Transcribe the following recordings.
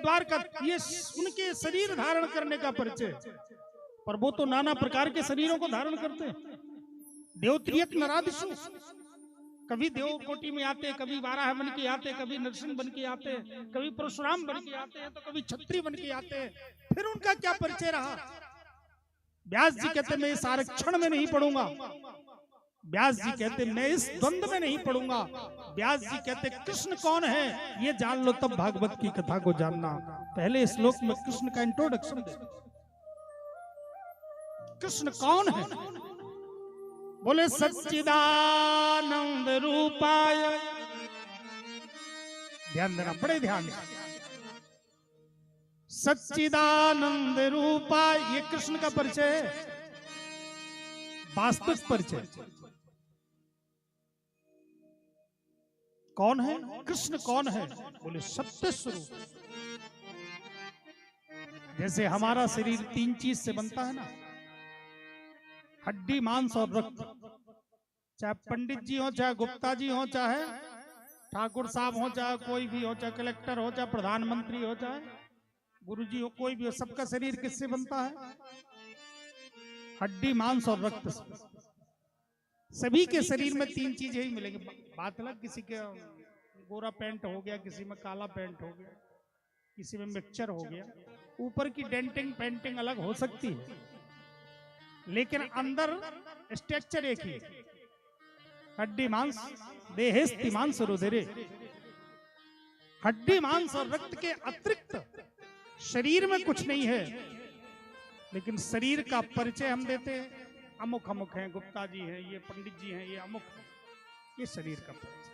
हरिद्वार का, ये उनके शरीर धारण करने का परिचय। पर वो तो नाना प्रकार के शरीरों को धारण करते हैं। देवत्रियक नरादिशु, कभी देवकोटि में आते, कभी वाराह बन के आते, कभी नरसिंह बन के आते, कभी परशुराम बन के आते हैं, तो कभी छत्री बन के आते हैं। फिर उनका क्या परिचय रहा? व्यास जी कहते मैं इस आरक्षण में नहीं पढ़ूंगा, व्यास जी कहते मैं इस द्वंद्व में नहीं पढ़ूंगा। व्यास जी कहते कृष्ण कौन है ये जान लो तब भागवत की कथा को जानना। पहले श्लोक में कृष्ण का इंट्रोडक्शन दे। कृष्ण कौन है? बोले सच्चिदानंद रूपाय। ध्यान देना, बड़े ध्यान से। सच्चिदानंद रूपाय, ये कृष्ण का परिचय है, वास्तविक परिचय। कौन है कृष्ण? कौन है? बोले सत्य स्वरूप। जैसे हमारा शरीर 3 चीज से बनता है ना, हड्डी, मांस और रक्त। चाहे पंडित जी हो, चाहे गुप्ता जी हो, चाहे ठाकुर साहब हो, चाहे कोई भी हो, चाहे कलेक्टर हो, चाहे प्रधानमंत्री हो, चाहे गुरु जी हो, कोई भी हो, सबका शरीर किससे बनता है? हड्डी, मांस और रक्त से। सभी के शरीर में 3 चीजें ही मिलेंगी। बात अलग, किसी के गोरा पैंट हो गया, किसी में काला पैंट हो गया, किसी में मिक्सचर हो गया, ऊपर की डेंटिंग पेंटिंग अलग हो सकती है, लेकिन अंदर स्ट्रक्चर एक ही। हड्डी मांस देहेस्ति मांस रुधिरे। हड्डी मांस और रक्त के अतिरिक्त शरीर में कुछ नहीं है, लेकिन शरीर का परिचय हम देते हैं। अमुक अमुक हैं, गुप्ता जी हैं, ये पंडित जी हैं, ये अमुक है, ये शरीर का परिचय।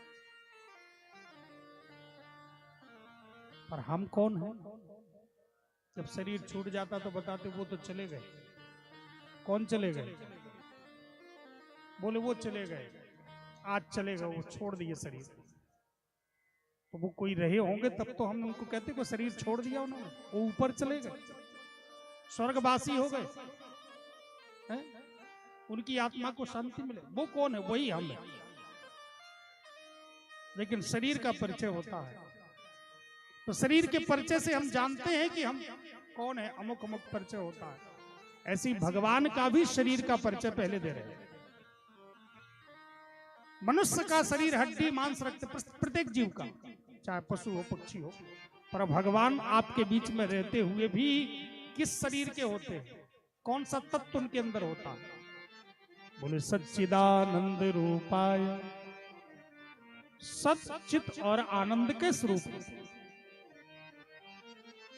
पर हम कौन हैं? जब शरीर छूट जाता तो बताते वो तो चले गए। कौन चले गए? बोले वो चले गए, आज चले गए, वो छोड़ दिए शरीर। तो वो कोई रहे होंगे तब तो हम उनको कहते को शरीर छोड़ दिया उन्होंने, वो ऊपर चले गए, स्वर्गवासी हो गए हैं? उनकी आत्मा को शांति मिले। वो कौन है? वही हम है। लेकिन शरीर का परिचय होता है, तो शरीर के परिचय से हम जानते हैं कि हम कौन है, अमुक अमुक परिचय होता है। ऐसी भगवान का भी शरीर का परिचय पहले दे रहे हैं। मनुष्य का शरीर हड्डी, मांस, रक्त, प्रत्येक जीव का, चाहे पशु हो, पक्षी हो, पर भगवान आपके बीच में रहते हुए भी किस शरीर के होते हैं? कौन सा तत्व उनके अंदर होता है? बोले सच्चिदानंद रूपाय। सच्चित और आनंद के स्वरूप।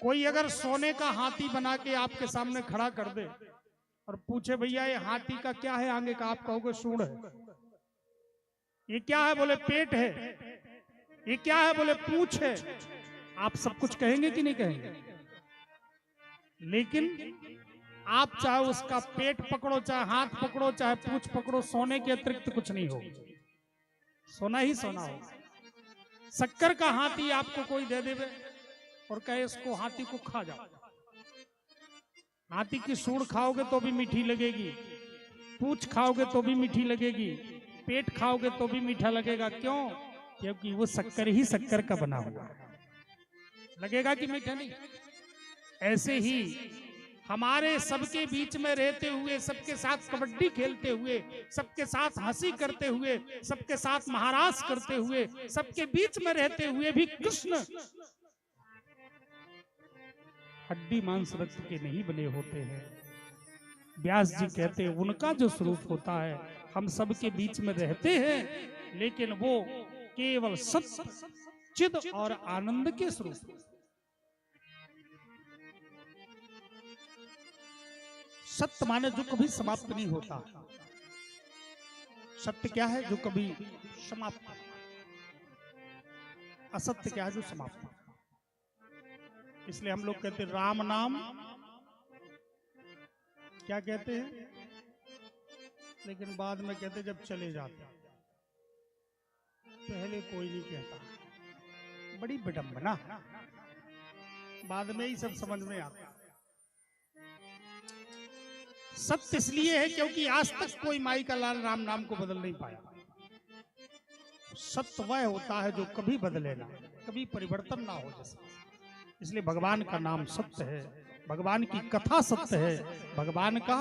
कोई अगर सोने का हाथी बना के आपके सामने खड़ा कर दे और पूछे भैया ये हाथी का क्या है आगे का, आप कहोगे सूंड है। ये क्या है? बोले पेट है। ये क्या है? बोले पूंछ है। आप सब कुछ कहेंगे कि नहीं कहेंगे? लेकिन आप चाहे उसका पेट पकड़ो, चाहे हाथ पकड़ो, चाहे पूंछ पकड़ो, सोने के अतिरिक्त कुछ नहीं हो, सोना ही सोना हो। शक्कर का हाथी आपको कोई दे देवे और कहे इसको हाथी को खा जाओ, हाथी की सूंड खाओगे तो भी मीठी लगेगी, पूंछ खाओगे तो भी मीठी लगेगी, पेट खाओगे तो भी मीठा लगेगा। क्यों? क्योंकि वो शक्कर ही शक्कर का बना हुआ है। लगेगा कि मीठा नहीं? ऐसे ही हमारे सबके बीच में रहते हुए, सबके साथ कबड्डी खेलते हुए, सबके साथ हंसी करते हुए, सबके साथ महाराज करते हुए, सबके बीच में रहते हुए भी कृष्ण हड्डी मांस रक्त के नहीं बने होते हैं। व्यास जी कहते हैं उनका जो स्वरूप होता है, हम सबके बीच में रहते हैं, लेकिन वो केवल सत्य, चिद और आनंद के स्वरूप। सत्य माने जो कभी समाप्त नहीं होता। सत्य क्या है? जो कभी समाप्त। असत्य क्या है? जो समाप्त। इसलिए हम लोग कहते हैं राम नाम, क्या कहते हैं, लेकिन बाद में कहते जब चले जाते, पहले कोई नहीं कहता। बड़ी विडंबना, बाद में ही सब समझ में आता। सत्य इसलिए है क्योंकि आज तक कोई माई का लाल राम नाम को बदल नहीं पाया। सत्य वह होता है जो कभी बदले ना, कभी परिवर्तन ना हो। जैसे इसलिए भगवान का नाम सत्य है, भगवान की कथा सत्य है, भगवान का